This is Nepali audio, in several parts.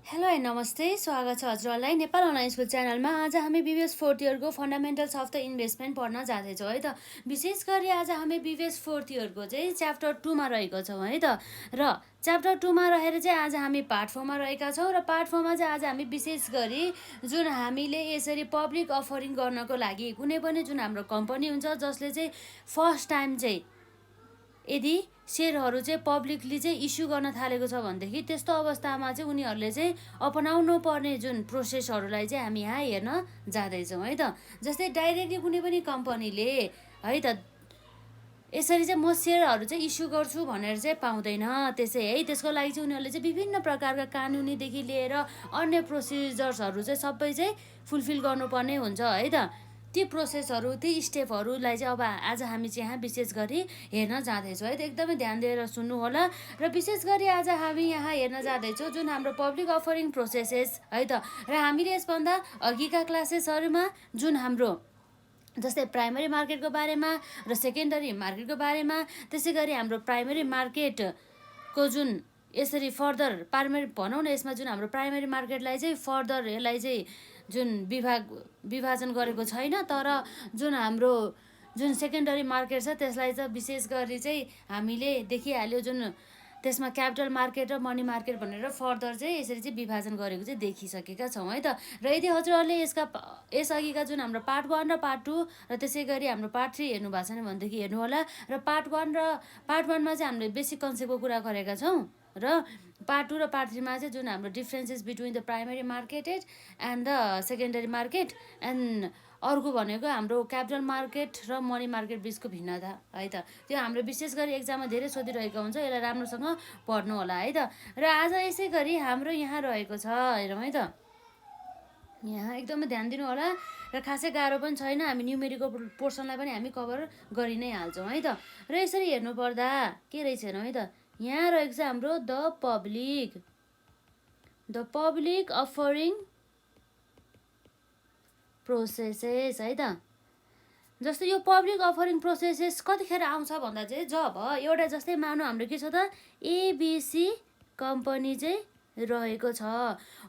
हेलो एन्ड नमस्ते, स्वागत छ हजुरहरूलाई नेपाल अनलाइन स्कुल च्यानलमा। आज हामी बिबिएस फोर्थ इयरको फन्डामेन्टल्स अफ द इन्भेस्टमेन्ट पढ्न जाँदैछौँ है त। विशेष गरी आज हामी बिबिएस फोर्थ इयरको चाहिँ च्याप्टर 2मा रहेको छौँ है त। र च्याप्टर 2मा रहेर चाहिँ आज हामी पार्ट 4मा रहेका छौँ र पार्ट 4मा चाहिँ आज हामी विशेष गरी जुन हामीले यसरी पब्लिक अफरिङ गर्नको लागि कुनै पनि जुन हाम्रो कम्पनी हुन्छ जसले चाहिँ फर्स्ट टाइम चाहिँ यदि सेयरहरू चाहिँ पब्लिकली चाहिँ इस्यु गर्न थालेको छ भनेदेखि त्यस्तो अवस्थामा चाहिँ उनीहरूले चाहिँ अपनाउनु पर्ने जुन प्रोसेसहरूलाई चाहिँ हामी यहाँ हेर्न जाँदैछौँ है त। जस्तै डाइरेक्टली कुनै पनि कम्पनीले है त यसरी चाहिँ म सेयरहरू चाहिँ इस्यु गर्छु भनेर चाहिँ पाउँदैन त्यसै है। त्यसको लागि चाहिँ उनीहरूले चाहिँ विभिन्न प्रकारका कानुनीदेखि लिएर अन्य प्रोसिजर्सहरू चाहिँ सबै चाहिँ फुलफिल गर्नुपर्ने हुन्छ है त। ती प्रोसेसहरू ती स्टेपहरूलाई चाहिँ अब आज हामी चाहिँ यहाँ विशेष गरी हेर्न जाँदैछौँ है त। एकदमै ध्यान दिएर सुन्नु होला। र विशेष गरी आज हामी यहाँ हेर्न जाँदैछौँ जुन हाम्रो पब्लिक अफरिङ प्रोसेसेस है त। र हामीले यसभन्दा अघिका क्लासेसहरूमा जुन हाम्रो जस्तै प्राइमरी मार्केटको बारेमा र सेकेन्डरी मार्केटको बारेमा, त्यसै गरी हाम्रो प्राइमरी मार्केटको जुन यसरी फर्दर प्राइमरी भनौँ न, यसमा जुन हाम्रो प्राइमरी मार्केटलाई चाहिँ फर्दर यसलाई चाहिँ जुन विभाजन गरेको छैन, तर जुन हाम्रो जुन सेकेन्डरी मार्केट छ त्यसलाई चाहिँ विशेष गरी चाहिँ हामीले देखिहाल्यो जुन त्यसमा क्यापिटल मार्केट र मनी मार्केट भनेर फर्दर चाहिँ यसरी चाहिँ विभाजन गरेको चाहिँ देखिसकेका छौँ है त। र यदि हजुरहरूले यसअघिका जुन हाम्रो पार्ट 1 र पार्ट 2 र त्यसै गरी हाम्रो पार्ट 3 हेर्नु भएको छैन भनेदेखि हेर्नु होला। र पार्ट 1मा चाहिँ हामीले बेसिक कन्सेप्टको कुरा गरेका छौँ र पार्ट 2 र पार्ट 3मा चाहिँ जुन हाम्रो differences between the primary market and the secondary market and अर्को भनेको हाम्रो क्यापिटल मार्केट र मनी मार्केट बिचको भिन्नता है त। त्यो हाम्रो विशेष गरी एक्जाममा धेरै सोधिरहेको हुन्छ, यसलाई राम्रोसँग पढ्नु होला है त। र आज यसै गरी हाम्रो यहाँ रहेको छ हेरौँ है त। यहाँ एकदमै ध्यान दिनु होला र खासै गाह्रो पनि छैन, हामी न्युमेरिकल पोर्सनलाई पनि हामी कभर गरि नै हाल्छौँ है त। र यसरी हेर्नु पर्दा के रहेछ हेरौँ है त। यहाँ रहेको छ हाम्रो द पब्लिक अफरिङ प्रोसेसेस है त। जस्तो यो पब्लिक अफरिङ प्रोसेसेस कतिखेर आउँछ भन्दा चाहिँ जब एउटा जस्तै मानौँ हाम्रो के छ त एबिसी कम्पनी चाहिँ रहेको छ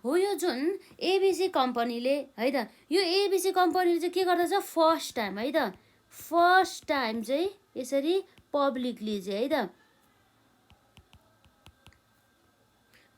हो। यो जुन एबिसी कम्पनीले है त, यो एबिसी कम्पनीले चाहिँ के गर्दछ फर्स्ट टाइम है त, फर्स्ट टाइम चाहिँ यसरी पब्लिकली चाहिँ है त,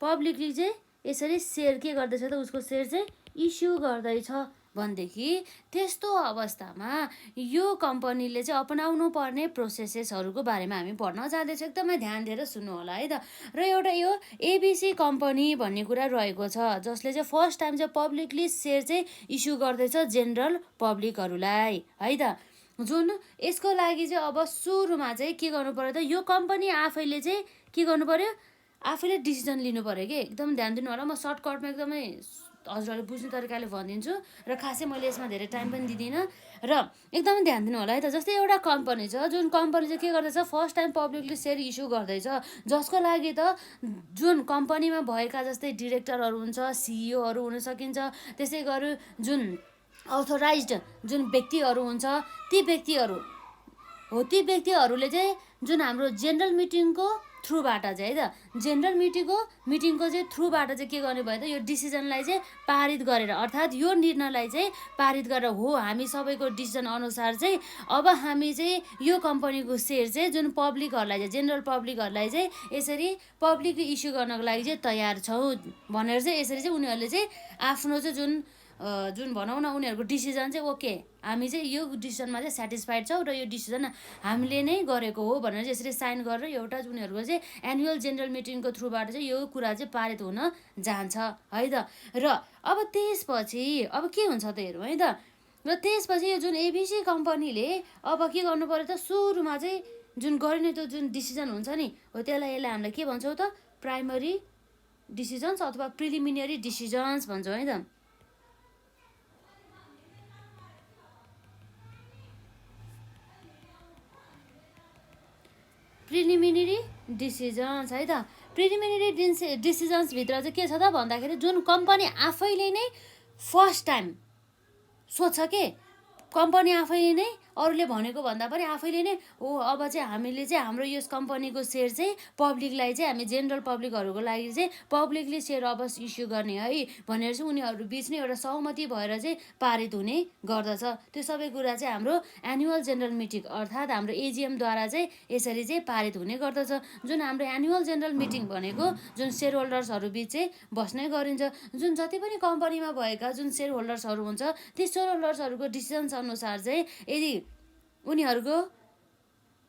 पब्लिकली चाहिँ यसरी सेयर के गर्दैछ त, उसको सेयर चाहिँ इस्यु गर्दैछ भनेदेखि त्यस्तो अवस्थामा यो कम्पनीले चाहिँ अपनाउनु पर्ने प्रोसेसेसहरूको बारेमा हामी पढ्न जाँदैछौँ। एकदमै ध्यान दिएर सुन्नु होला है त। र एउटा यो एबिसी कम्पनी भन्ने कुरा रहेको छ जसले चाहिँ फर्स्ट टाइम चाहिँ पब्लिकली सेयर चाहिँ इस्यु गर्दैछ जेनरल पब्लिकहरूलाई है त। जुन यसको लागि चाहिँ अब सुरुमा चाहिँ के गर्नु पर्यो त, यो कम्पनी आफैले चाहिँ के गर्नु पर्यो, आफैले डिसिजन लिनु पर्यो कि। एकदम ध्यान दिनु होला। म सर्टकटमा एकदमै हजुरहरूले बुझ्ने तरिकाले भनिदिन्छु र खासै मैले यसमा धेरै टाइम पनि दिँदिनँ र एकदमै ध्यान दिनु होला है त। जस्तै एउटा कम्पनी छ जुन कम्पनी चाहिँ के गर्दैछ first time publicly share issue गर्दैछ, जसको लागि त जुन कम्पनीमा भएका जस्तै डिरेक्टरहरू हुन्छ, सिइओहरू हुन सकिन्छ, त्यसै गरी जुन अथोराइज्ड जुन व्यक्तिहरू हुन्छ ती व्यक्तिहरूले चाहिँ जुन हाम्रो जेनरल मिटिङको थ्रुबाट चाहिँ है त, जेनरल मिटिङको चाहिँ थ्रुबाट चाहिँ के गर्ने भयो त, यो डिसिजनलाई चाहिँ पारित गरेर, अर्थात् यो निर्णयलाई चाहिँ पारित गरेर हो हामी सबैको डिसिजन अनुसार चाहिँ अब हामी चाहिँ यो कम्पनीको सेयर चाहिँ जुन पब्लिकहरूलाई चाहिँ जेनरल पब्लिकहरूलाई चाहिँ यसरी पब्लिकली इस्यु गर्नको लागि चाहिँ तयार छौँ भनेर चाहिँ यसरी चाहिँ उनीहरूले चाहिँ आफ्नो चाहिँ जुन भनौँ न उनीहरूको डिसिजन चाहिँ ओके हामी चाहिँ यो डिसिजनमा चाहिँ सेटिस्फाइड छौँ र यो डिसिजन हामीले नै गरेको हो भनेर चाहिँ यसरी साइन गरेर एउटा उनीहरूको चाहिँ एनुअल जेनरल मिटिङको थ्रुबाट चाहिँ यो कुरा चाहिँ पारित हुन जान्छ है त। र अब त्यसपछि अब के हुन्छ त हेरौँ है त। र त्यसपछि यो जुन एबिसी कम्पनीले अब के गर्नु पर्यो त, सुरुमा चाहिँ जुन गरिने त्यो जुन डिसिजन हुन्छ नि हो त्यसलाई हामीले के भन्छौँ त, प्राइमरी डिसिजन्स अथवा प्रिलिमिनरी डिसिजन्स भन्छौँ है त। प्रिलिमिनरी डिसिजन्स है त। प्रिलिमिनरी डिसिजन्सभित्र चाहिँ के छ त भन्दाखेरि जुन कम्पनी आफैले नै फर्स्ट टाइम सोध्छ के, कम्पनी आफैले नै अरूले भनेको भन्दा पनि आफैले नै अब चाहिँ हामीले चाहिँ हाम्रो यस कम्पनीको सेयर चाहिँ पब्लिकलाई चाहिँ हामी जेनरल पब्लिकहरूको लागि चाहिँ पब्लिकली सेयर अब इस्यु गर्ने है भनेर चाहिँ उनीहरू बिच नै एउटा सहमति भएर चाहिँ पारित हुने गर्दछ। त्यो सबै कुरा चाहिँ हाम्रो एनुअल जेनरल मिटिङ अर्थात् हाम्रो एजिएमद्वारा चाहिँ यसरी चाहिँ पारित हुने गर्दछ। जुन हाम्रो एनुअल जेनरल मिटिङ भनेको जुन सेयर होल्डर्सहरू बिच चाहिँ बस्नै गरिन्छ। जुन जति पनि कम्पनीमा भएका जुन सेयर होल्डर्सहरू हुन्छ ती सेयर होल्डर्सहरूको डिसिजन्स अनुसार चाहिँ यदि उनीहरूको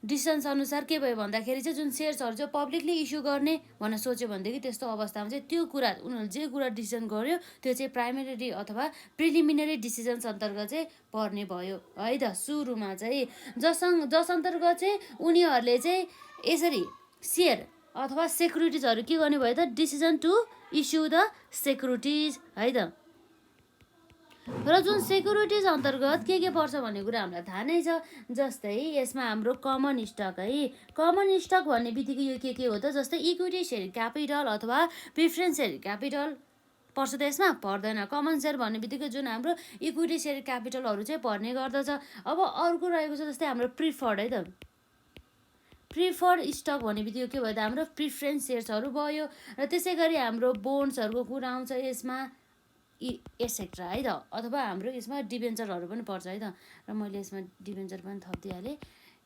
डिसिजन्स अनुसार के भयो भन्दाखेरि चाहिँ जुन सेयर्सहरू चाहिँ पब्लिकली इस्यु गर्ने भनेर सोच्यो भनेदेखि त्यस्तो अवस्थामा चाहिँ त्यो कुरा उनीहरूले जे कुरा डिसिजन गर्यो त्यो चाहिँ प्राइमेरी अथवा प्रिलिमिनरी डिसिजन्स अन्तर्गत चाहिँ पर्ने भयो है त। सुरुमा चाहिँ जस अन्तर्गत चाहिँ उनीहरूले चाहिँ यसरी सेयर अथवा सेक्युरिटिजहरू के गर्ने भयो त decision to issue the securities है त। र जुन सेक्युरिटिज अन्तर्गत के पर्छ भन्ने कुरा हामीलाई थाहा नै छ। जस्तै यसमा हाम्रो कमन स्टक है, कमन स्टक भन्ने बित्तिकै यो के हो त जस्तै इक्विटी सेयर क्यापिटल अथवा प्रिफरेन्स सेयर क्यापिटल पर्छ त यसमा पर्दैन। कमन सेयर भन्ने बित्तिकै जुन हाम्रो इक्विटी सेयर क्यापिटलहरू चाहिँ पर्ने गर्दछ। अब अर्को रहेको छ जस्तै हाम्रो प्रिफर्ड है त, प्रिफर्ड स्टक भन्ने बित्तिकै के भयो त हाम्रो प्रिफरेन्स सेयर्सहरू भयो। र त्यसै गरी हाम्रो बोन्ड्सहरूको कुरा आउँछ यसमा एसेक्ट्रा है त, अथवा हाम्रो यसमा डिबेन्चरहरू पनि पर्छ है त। र मैले यसमा डिबेन्चर पनि थपिदिइहालेँ।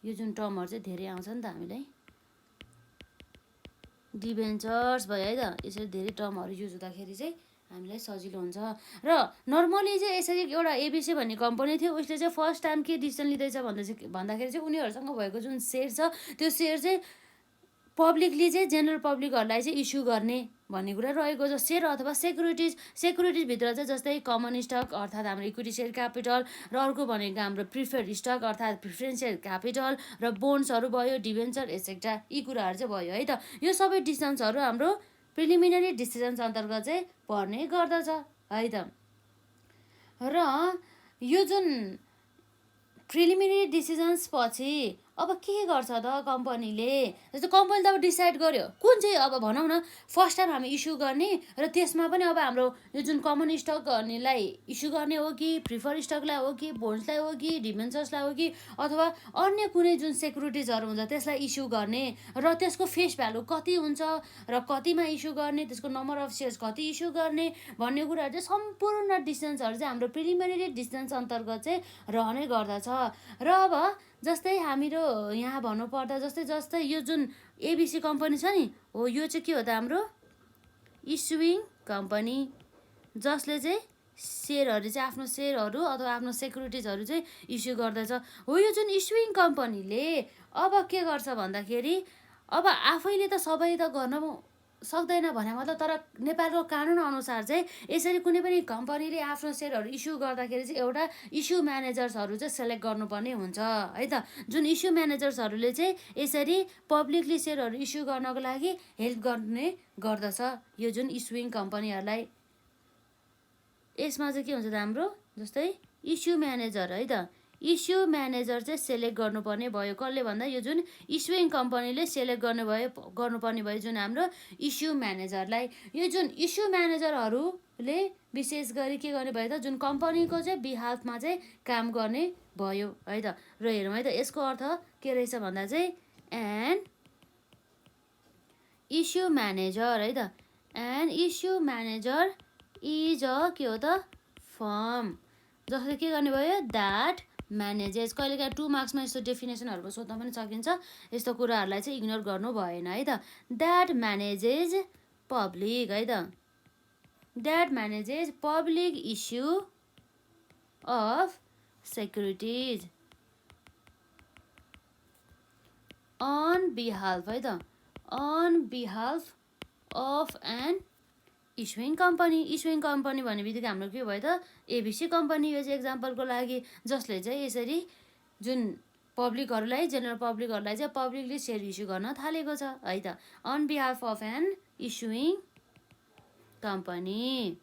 यो जुन टर्महरू चाहिँ धेरै आउँछ नि त हामीलाई डिबेन्चर्स भयो है त। यसरी धेरै टर्महरू युज हुँदाखेरि चाहिँ हामीलाई सजिलो हुन्छ। र नर्मली चाहिँ यसरी एउटा एबिसी भन्ने कम्पनी थियो उसले चाहिँ फर्स्ट टाइम के डिसिजन लिँदैछ भन्दाखेरि चाहिँ उनीहरूसँग भएको जुन सेयर छ त्यो सेयर चाहिँ पब्लिकली चाहिँ जेनरल पब्लिकहरूलाई चाहिँ इस्यु गर्ने भन्ने कुरा रहेको छ। सेयर अथवा सेक्युरिटिजभित्र चाहिँ जस्तै कमन स्टक अर्थात् हाम्रो इक्विटी सेयर क्यापिटल र अर्को भनेको हाम्रो प्रिफर्ड स्टक अर्थात् प्रिफरेन्स सेयर क्यापिटल र बोन्ड्सहरू भयो डिबेन्चर एसेक्ट्रा यी कुराहरू चाहिँ भयो है त। यो सबै डिसिजन्सहरू हाम्रो प्रिलिमिनरी डिसिजन्स अन्तर्गत चाहिँ पर्ने गर्दछ है त। र यो जुन प्रिलिमिनरी डिसिजन्स पछि अब के गर्छ त कम्पनीले, जस्तो कम्पनीले त अब डिसाइड गर्यो कुन चाहिँ अब भनौँ न फर्स्ट टाइम हामी इस्यु गर्ने र त्यसमा पनि अब हाम्रो यो जुन कमन स्टक गर्नेलाई इस्यु गर्ने हो कि प्रिफर स्टकलाई हो कि बोन्ड्सलाई हो कि डिबेन्चर्सलाई हो कि अथवा अन्य कुनै जुन सेक्युरिटिजहरू हुन्छ त्यसलाई इस्यु गर्ने र त्यसको फेस भ्यालु कति हुन्छ र कतिमा इस्यु गर्ने त्यसको नम्बर अफ सेयर्स कति इस्यु गर्ने भन्ने कुराहरू चाहिँ सम्पूर्ण डिसिजन्सहरू चाहिँ हाम्रो प्रिलिमिनरी डिसिजन्स अन्तर्गत चाहिँ रहने गर्दछ। र अब जस्तै हाम्रो यहाँ भन्नुपर्दा जस्तै यो जुन एबिसी कम्पनी छ नि हो यो चाहिँ के हो त हाम्रो इस्युइङ कम्पनी जसले चाहिँ सेयरहरू चाहिँ आफ्नो सेयरहरू अथवा आफ्नो सेक्युरिटिजहरू चाहिँ इस्यु गर्दछ हो। यो जुन इस्युइङ कम्पनीले अब के गर्छ भन्दाखेरि अब आफैले त सबै त गर्न सक्दैन भने मतलब तर नेपालको कानुन अनुसार चाहिँ यसरी कुनै पनि कम्पनीले आफ्नो सेयरहरू इस्यु गर्दाखेरि चाहिँ एउटा इस्यु म्यानेजर्सहरू चाहिँ सेलेक्ट गर्नुपर्ने हुन्छ है त। जुन इस्यु म्यानेजर्सहरूले चाहिँ यसरी पब्लिकली सेयरहरू इस्यु गर्नको लागि हेल्प गर्ने गर्दछ यो जुन इस्युइङ कम्पनीहरूलाई। यसमा चाहिँ के हुन्छ त हाम्रो जस्तै इस्यु म्यानेजर है त, इस्यु म्यानेजर चाहिँ सेलेक्ट गर्नुपर्ने भयो कसले भन्दा यो जुन इस्युइङ कम्पनीले सेलेक्ट गर्नुपर्ने भयो जुन हाम्रो इस्यु म्यानेजरलाई। यो जुन इस्यु म्यानेजरहरूले विशेष गरी के गर्ने भयो त जुन कम्पनीको चाहिँ बिहाफमा चाहिँ काम गर्ने भयो है त। र हेरौँ है त यसको अर्थ के रहेछ भन्दा चाहिँ एन इस्यु म्यानेजर है त, an issue manager is a के हो त फर्म जसले के गर्ने भयो द्याट म्यानेजेस। कहिलेकाहीँ 2 मार्क्समा यस्तो डेफिनेसनहरूको सोध्न पनि सकिन्छ, यस्तो कुराहरूलाई चाहिँ इग्नोर गर्नु भएन है त। द्याट म्यानेजेज पब्लिक है त, that manages public issue of securities on बिहाल्फ है त, अन बिहाल्फ of an issuing company. Issuing company भन्ने बित्तिकै हाम्रो के भयो त एबिसी कम्पनी। यो चाहिँ एक्जाम्पलको लागि जसले चाहिँ यसरी जुन पब्लिकहरूलाई जेनरल पब्लिकहरूलाई चाहिँ पब्लिकली सेयर इस्यु गर्न थालेको छ है त, on behalf of an issuing company.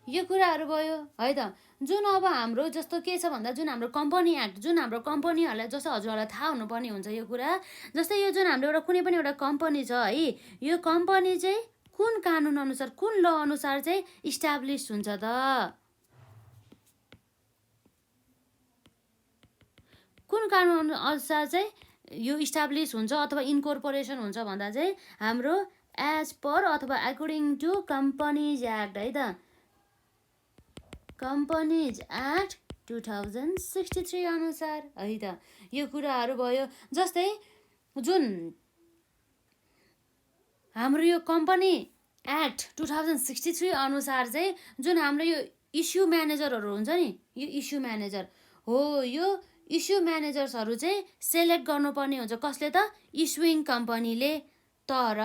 यो कुराहरू भयो है त। जुन अब हाम्रो जस्तो के छ भन्दा जुन हाम्रो कम्पनी एक्ट जुन हाम्रो कम्पनीहरूलाई जस्तो हजुरहरूलाई थाहा हुनुपर्ने हुन्छ यो कुरा। जस्तै यो जुन हाम्रो एउटा कुनै पनि एउटा कम्पनी छ है यो कम्पनी चाहिँ कुन कानुन अनुसार कुन ल अनुसार चाहिँ इस्टाब्लिस हुन्छ त कुन कानुन अनुसार चाहिँ यो इस्टाब्लिस हुन्छ अथवा इन्कोर्पोरेसन हुन्छ भन्दा चाहिँ हाम्रो एज पर अथवा अकर्डिङ टु कम्पनीज एक्ट है त, कम्पनीज एक्ट 2063 अनुसार है त। यो कुराहरू भयो। जस्तै जुन हाम्रो यो कम्पनी एक्ट 2063 अनुसार चाहिँ जुन हाम्रो यो इस्यु म्यानेजरहरू हुन्छ नि, यो इस्यु म्यानेजर हो, यो इस्यु म्यानेजर्सहरू चाहिँ सेलेक्ट गर्नुपर्ने हुन्छ। कसले त? इस्युइङ कम्पनीले। तर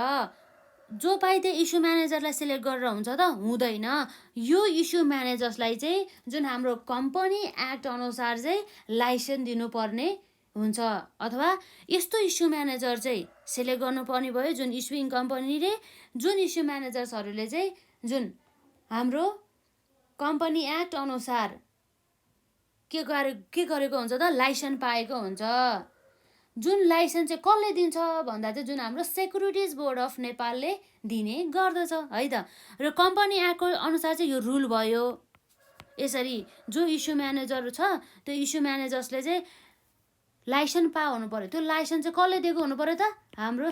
जो पाइ त्यही इस्यु म्यानेजरलाई सेलेक्ट गरेर हुन्छ त? हुँदैन। यो इस्यु म्यानेजर्सलाई चाहिँ जुन हाम्रो कम्पनी एक्ट अनुसार चाहिँ लाइसेन्स दिनुपर्ने हुन्छ, अथवा यस्तो इस्यु म्यानेजर चाहिँ सेलेक्ट गर्नुपर्ने भयो जुन इस्युइङ कम्पनीले, जुन इस्यु म्यानेजर्सहरूले चाहिँ जुन हाम्रो कम्पनी एक्ट अनुसार के गरेको हुन्छ त? लाइसेन्स पाएको हुन्छ। जुन लाइसेन्स चाहिँ कसले दिन्छ भन्दा चाहिँ जुन हाम्रो सेक्युरिटिज बोर्ड अफ नेपालले दिने गर्दछ है त। र कम्पनी एक्टको अनुसार चाहिँ यो रुल भयो। यसरी जो इस्यु म्यानेजर छ त्यो इस्यु म्यानेजर्सले चाहिँ लाइसेन्स पाउनु पर्यो। त्यो लाइसेन्स चाहिँ कसले दिएको हुनु पर्यो त? हाम्रो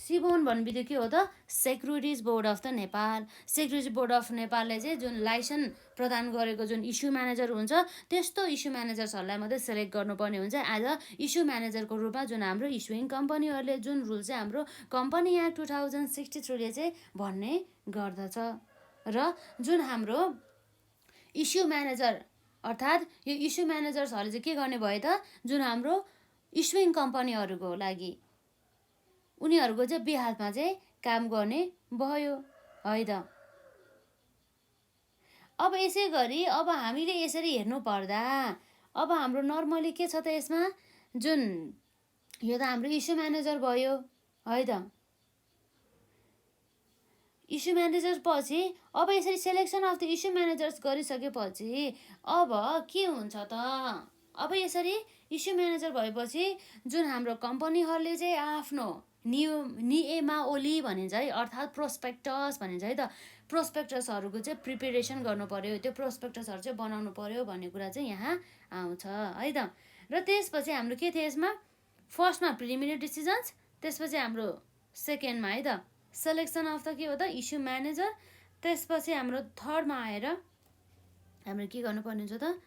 सिबोन भन्ने बित्तिकै के हो त? Securities board of the Nepal. Securities board of नेपालले चाहिँ जुन लाइसेन्स प्रदान गरेको जुन इस्यु म्यानेजर हुन्छ त्यस्तो इस्यु म्यानेजर्सहरूलाई मात्रै सेलेक्ट गर्नुपर्ने हुन्छ एज अ इस्यु म्यानेजरको रूपमा। जुन हाम्रो इस्युइङ कम्पनीहरूले जुन रुल चाहिँ हाम्रो कम्पनी एक्ट 2063ले चाहिँ भन्ने गर्दछ। र जुन हाम्रो इस्यु म्यानेजर अर्थात् यो इस्यु म्यानेजर्सहरूले चाहिँ के गर्ने भयो त? जुन हाम्रो इस्युइङ कम्पनीहरूको लागि उनीहरूको चाहिँ बिहाफमा चाहिँ काम गर्ने भयो है त। अब यसै गरी अब हामीले यसरी हेर्नु पर्दा अब हाम्रो नर्मली के छ त यसमा? जुन यो त हाम्रो इस्यु म्यानेजर भयो है त। इस्यु म्यानेजर पछि अब यसरी selection of the issue managers गरिसकेपछि अब के हुन्छ त? अब यसरी इस्यु म्यानेजर भएपछि जुन हाम्रो कम्पनीहरूले चाहिँ आफ्नो नियमावली भनिन्छ है, अर्थात् प्रोस्पेक्टस भनिन्छ है त। प्रोस्पेक्टसहरूको चाहिँ प्रिपेरेसन गर्नु पर्यो, त्यो प्रोस्पेक्टसहरू चाहिँ बनाउनु पर्यो भन्ने कुरा चाहिँ यहाँ आउँछ है त। र त्यसपछि हाम्रो के थियो यसमा? फर्स्टमा प्रिलिमिनरी डिसिजन्स, त्यसपछि हाम्रो सेकेन्डमा है त सेलेक्सन अफ द के हो त? Issue manager. त्यसपछि हाम्रो थर्डमा आएर हाम्रो के गर्नुपर्ने हुन्छ त?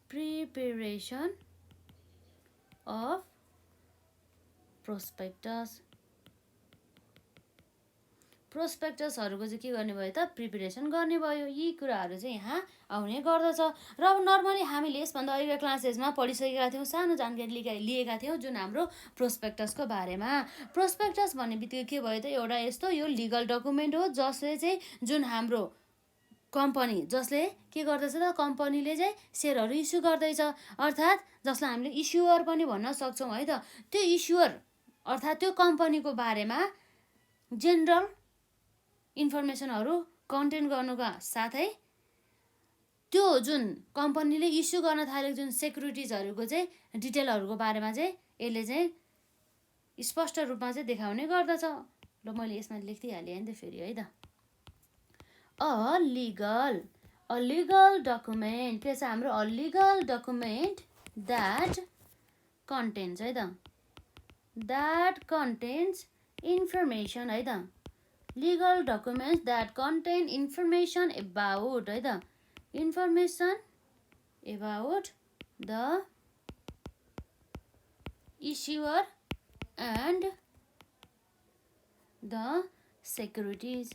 प्रिपेरेसन अफ प्रोस्पेक्टसहरूको चाहिँ के गर्ने भयो त? प्रिपेरेसन गर्ने भयो। यी कुराहरू चाहिँ यहाँ आउने गर्दछ। र अब नर्मली हामीले यसभन्दा अहिलेको क्लासेसमा पढिसकेका थियौँ, सानो जानकारी लिएका थियौँ जुन हाम्रो प्रोस्पेक्टसको बारेमा। प्रोस्पेक्टस भन्ने बित्तिकै के भयो त? एउटा यस्तो यो लिगल डकुमेन्ट हो जसले चाहिँ जुन हाम्रो कम्पनी जसले के गर्दैछ त? कम्पनीले चाहिँ सेयरहरू इस्यु गर्दैछ, अर्थात् जसलाई हामीले इस्युअर पनि भन्न सक्छौँ है त। त्यो इस्युअर अर्थात् त्यो कम्पनीको बारेमा जेनरल इन्फर्मेसनहरू कन्टेन गर्नुका साथै त्यो जुन कम्पनीले इस्यु गर्न थालेको जुन सेक्युरिटिजहरूको चाहिँ डिटेलहरूको बारेमा चाहिँ यसले चाहिँ स्पष्ट रूपमा चाहिँ देखाउने गर्दछ। ल मैले यसमा लेखिदिइहालेँ नि त फेरि है त। अ लिगल डकुमेन्ट के छ हाम्रो? A legal document that contains है त, द्याट कन्टेन्स इन्फर्मेसन है त। Legal documents that contain information about है त, information about the issuer and the securities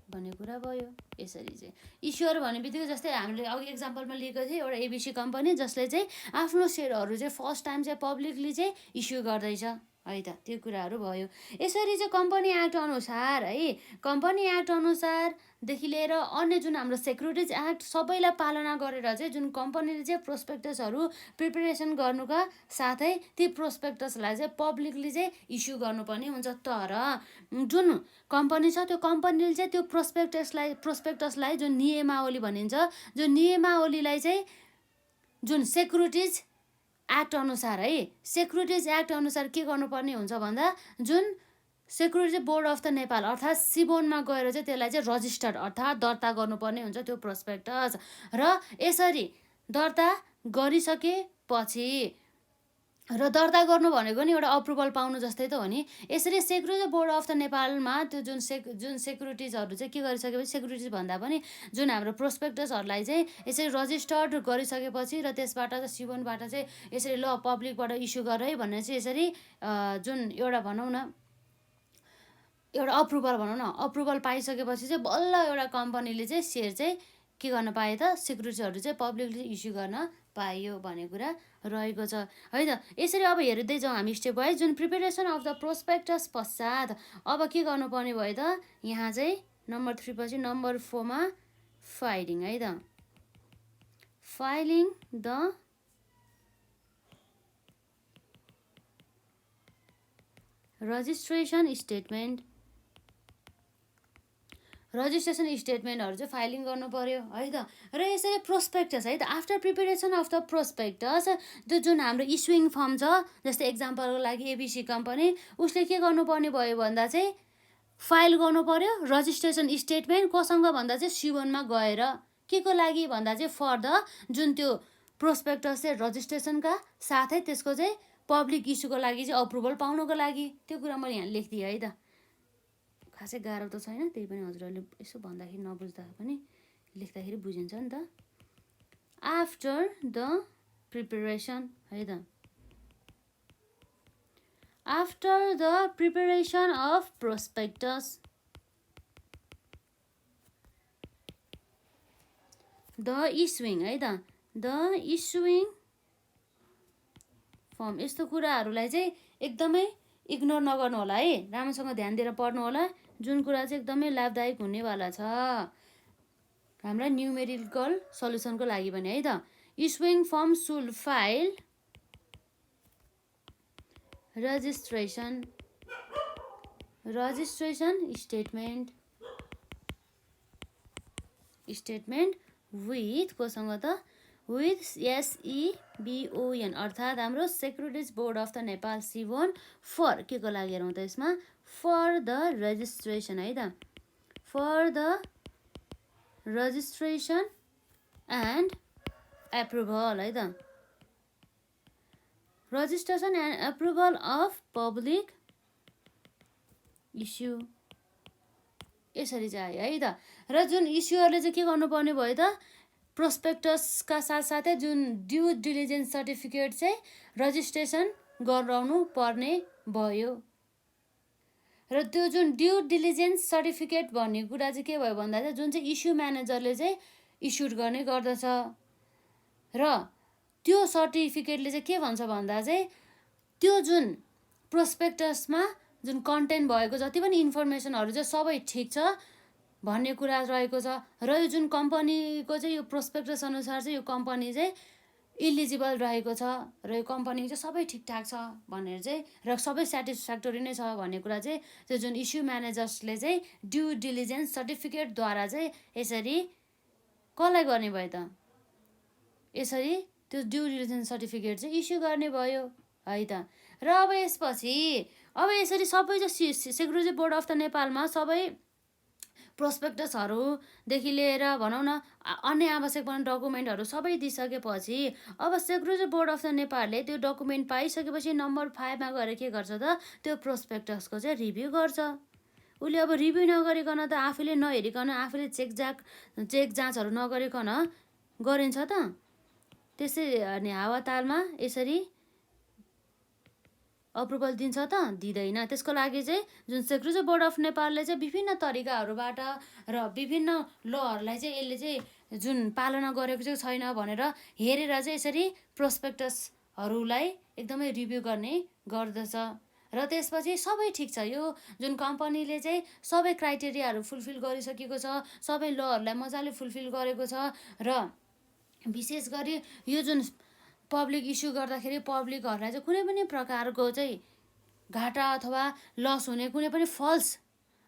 भन्ने कुरा भयो। यसरी चाहिँ इस्युअर भन्ने बित्तिकै जस्तै हामीले अघि एक्जाम्पलमा लिएको थियो एउटा एबिसी कम्पनी जसले चाहिँ आफ्नो सेयरहरू चाहिँ फर्स्ट टाइम चाहिँ पब्लिकली चाहिँ इस्यु गर्दैछ है त। त्यो कुराहरू भयो। यसरी चाहिँ कम्पनी एक्ट अनुसार है, कम्पनी एक्ट अनुसारदेखि लिएर अन्य जुन हाम्रो सेक्युरिटिज एक्ट सबैलाई पालना गरेर चाहिँ जुन कम्पनीले चाहिँ प्रोस्पेक्टसहरू प्रिपेरेसन गर्नुका साथै ती प्रोस्पेक्टसलाई चाहिँ पब्लिकली चाहिँ इस्यु गर्नुपर्ने हुन्छ। तर जुन कम्पनी छ त्यो कम्पनीले चाहिँ त्यो प्रोस्पेक्टसलाई जुन नियमावली भनिन्छ, जुन नियमावलीलाई चाहिँ जुन सेक्युरिटिज एक्ट अनुसार है, सेक्युरिटिज एक्ट अनुसार के गर्नुपर्ने हुन्छ भन्दा जुन securities board of the Nepal अर्थात् सिबोनमा गएर चाहिँ त्यसलाई चाहिँ रजिस्टर्ड अर्थात् दर्ता गर्नुपर्ने हुन्छ त्यो प्रोस्पेक्टस। र यसरी दर्ता गरिसके त्यसपछि र दर्ता गर्नु भनेको नि एउटा अप्रुभल पाउनु जस्तै त हो नि। यसरी सेक्युरिटी बोर्ड अफ द नेपालमा त्यो जुन सेक्युरिटिजहरू चाहिँ के गरिसकेपछि, सेक्युरिटिज भन्दा पनि जुन हाम्रो प्रोस्पेक्टसहरूलाई चाहिँ यसरी रजिस्टर्ड गरिसकेपछि र त्यसबाट चाहिँ सिबोनबाट चाहिँ यसरी ल पब्लिकबाट इस्यु गर है भनेर चाहिँ यसरी जुन एउटा भनौँ न एउटा अप्रुभल भनौँ न, अप्रुभल पाइसकेपछि चाहिँ बल्ल एउटा कम्पनीले चाहिँ सेयर चाहिँ के गर्न पाए त, सेक्युरिटिजहरू चाहिँ पब्लिकली इस्यु गर्न पाइयो भन्ने कुरा रहेको छ है त। यसरी अब हेर्दै जाउँ हामी स्टेप वाइज। जुन प्रिपेरेसन अफ द प्रोस्पेक्टस पश्चात अब के गर्नुपर्ने भयो त, यहाँ चाहिँ नम्बर 3 पछि नम्बर 4 मा फाइलिङ है त। Filing the registration statement, registration स्टेटमेन्टहरू चाहिँ फाइलिङ गर्नु पर्यो है त। र यसरी प्रोस्पेक्टस है त, after preparation of the prospectus त्यो जुन हाम्रो इस्युइङ फर्म छ, जस्तै एक्जाम्पलको लागि एबिसी कम्पनी, उसले के गर्नुपर्ने भयो भन्दा चाहिँ फाइल गर्नु पर्यो रजिस्ट्रेसन स्टेटमेन्ट कोसँग भन्दा चाहिँ सिबोनमा गएर, के को लागि भन्दा चाहिँ फर द जुन त्यो प्रोस्पेक्टस चाहिँ रजिस्ट्रेसनका साथै त्यसको चाहिँ पब्लिक इस्युको लागि चाहिँ अप्रुभल पाउनको लागि। त्यो कुरा मैले यहाँ लेखिदिएँ है त। खासै गाह्रो त छैन, त्यही पनि हजुरहरूले यसो भन्दाखेरि नबुझ्दा पनि लेख्दाखेरि बुझिन्छ नि त। आफ्टर द प्रिपेरेसन है त, after the preparation of prospectus the issuing है त, द इस्युइङ फर्म। यस्तो कुराहरूलाई चाहिँ एकदमै इग्नोर नगर्नु होला है, राम्रोसँग ध्यान दिएर पढ्नु होला। जुन कुरा चाहिँ एकदमै लाभदायक हुनेवाला छ हाम्रा न्युमेरिकल सल्युसनको लागि पनि है त। Issuing firm should file registration statement with कोसँग त, विथ SEBON अर्थात् हाम्रो securities board of the Nepal SEBON for के को लागि हेरौँ त यसमा, फर द रजिस्ट्रेसन है त, for the registration and approval है त, registration and approval of public issue. यसरी चाहिँ है त। र जुन इस्युहरूले चाहिँ के गर्नुपर्ने भयो त, प्रोस्पेक्टसका साथसाथै जुन ड्यु डिलिजेन्स सर्टिफिकेट चाहिँ रजिस्ट्रेसन गराउनु पर्ने भयो। र त्यो जुन ड्यु डिलिजेन्स सर्टिफिकेट भन्ने कुरा चाहिँ के भयो भन्दा चाहिँ जुन चाहिँ इस्यु म्यानेजरले चाहिँ इस्युड गर्ने गर्दछ, र त्यो सर्टिफिकेटले चाहिँ के भन्छ भन्दा चाहिँ त्यो जुन प्रोस्पेक्टसमा जुन कन्टेन्ट भएको जति पनि इन्फर्मेसनहरू चाहिँ सबै ठिक छ भन्ने कुरा रहेको छ। र यो जुन कम्पनीको चाहिँ यो प्रोस्पेक्टस अनुसार चाहिँ यो कम्पनी चाहिँ इलिजिबल रहेको छ र यो कम्पनी चाहिँ सबै ठिकठाक छ भनेर चाहिँ, र सबै सेटिस्फ्याक्टोरी नै छ भन्ने कुरा चाहिँ त्यो जुन इस्यु म्यानेजर्सले चाहिँ ड्यु डिलिजेन्स सर्टिफिकेटद्वारा चाहिँ यसरी कसलाई गर्ने भयो त, यसरी त्यो ड्यु डिलिजेन्स सर्टिफिकेट चाहिँ इस्यु गर्ने भयो है त। र अब यसपछि अब यसरी सबै चाहिँ सेक्युरिटी बोर्ड अफ द नेपालमा सबै प्रोस्पेक्टसहरूदेखि लिएर भनौँ न अन्य आवश्यक पर्ने डकुमेन्टहरू सबै दिइसकेपछि अब सेक्युरिटी बोर्ड अफ द नेपालले त्यो डकुमेन्ट पाइसकेपछि नम्बर 5 मा गएर के गर्छ त, त्यो प्रोस्पेक्टसको चाहिँ रिभ्यू गर्छ। उसले अब रिभ्यू नगरिकन त, आफूले नहेरिकन, आफूले चेक जाँचहरू नगरिकन गरिन्छ त, त्यसै अनि हावातालमा यसरी अप्रुभल दिन्छ त, दिँदैन। त्यसको लागि चाहिँ जुन सेक्युरिटी बोर्ड अफ नेपालले चाहिँ विभिन्न तरिकाहरूबाट र विभिन्न लहरूलाई चाहिँ यसले चाहिँ जुन पालना गरेको चाहिँ छैन भनेर हेरेर चाहिँ यसरी प्रोस्पेक्टसहरूलाई एकदमै रिभ्यू गर्ने गर्दछ। र त्यसपछि सबै ठिक छ, यो जुन कम्पनीले चाहिँ सबै क्राइटेरियाहरू फुलफिल गरिसकेको छ, सबै लहरूलाई मजाले फुलफिल गरेको छ, र विशेष गरी यो जुन पब्लिक इस्यु गर्दाखेरि पब्लिकहरूलाई चाहिँ कुनै पनि प्रकारको चाहिँ घाटा अथवा लस हुने कुनै पनि फल्स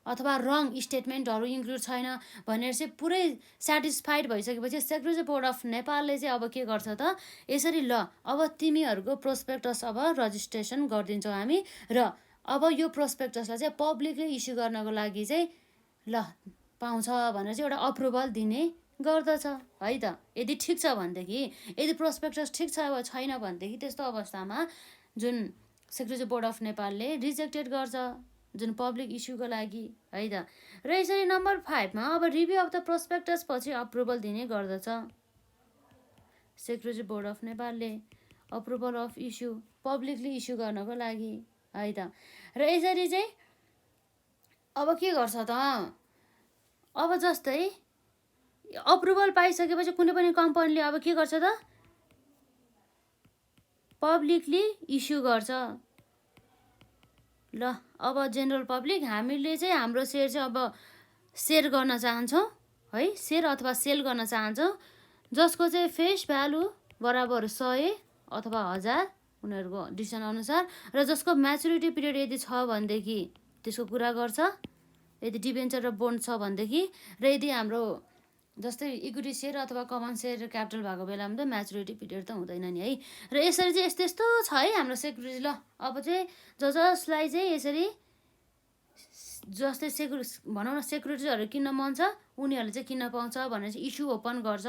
अथवा रङ स्टेटमेन्टहरू इन्क्लुड छैन भनेर चाहिँ पुरै सेटिस्फाइड भइसकेपछि सेक्युरिटी बोर्ड अफ नेपालले चाहिँ अब के गर्छ त, यसरी ल अब तिमीहरूको प्रोस्पेक्टस अब रजिस्ट्रेसन गरिदिन्छौँ हामी, र अब यो प्रोस्पेक्टसलाई चाहिँ पब्लिकली इस्यु गर्नको लागि चाहिँ ल पाउँछ भनेर चाहिँ एउटा अप्रुभल दिने गर्दछ है त। यदि ठिक छ भनेदेखि, यदि प्रोस्पेक्टस ठिक छ वा छैन भनेदेखि त्यस्तो अवस्थामा जुन सेक्युरिटी बोर्ड अफ नेपालले रिजेक्टेड गर्छ जुन पब्लिक इस्युको लागि है त। र यसरी नम्बर 5 मा अब रिभ्यू अफ द प्रोस्पेक्टस पछि अप्रुभल दिने गर्दछ सेक्युरिटी बोर्ड अफ नेपालले, approval of issue publicly issue गर्नको लागि है त। र यसरी चाहिँ अब के गर्छ त, अब जस्तै अप्रुभल पाइसकेपछि कुनै पनि कम्पनीले अब के गर्छ त, पब्लिकली इस्यु गर्छ। ल अब जेनरल पब्लिक हामीले चाहिँ हाम्रो सेयर चाहिँ अब सेयर गर्न चाहन्छौँ है, सेयर अथवा सेल गर्न चाहन्छौँ, जसको चाहिँ फेस भ्यालु बराबर 100 अथवा 1000 उनीहरूको डिसिसन अनुसार, र जसको म्याचुरिटी पिरियड यदि छ भनेदेखि त्यसको कुरा गर्छ, यदि डिबेन्चर र बोन्ड छ भनेदेखि। र यदि हाम्रो जस्तै इक्विटी सेयर अथवा कमन सेयर क्यापिटल भएको बेलामा त म्याचुरिटी पिरियड त हुँदैन नि है। र यसरी चाहिँ यस्तो यस्तो छ है हाम्रो सेक्युरिटी। ल अब चाहिँ जसलाई चाहिँ यसरी जस्तै भनौँ न सेक्युरिटिजहरू किन्न मन छ उनीहरूले चाहिँ किन्न पाउँछ भनेर चाहिँ इस्यु ओपन गर्छ,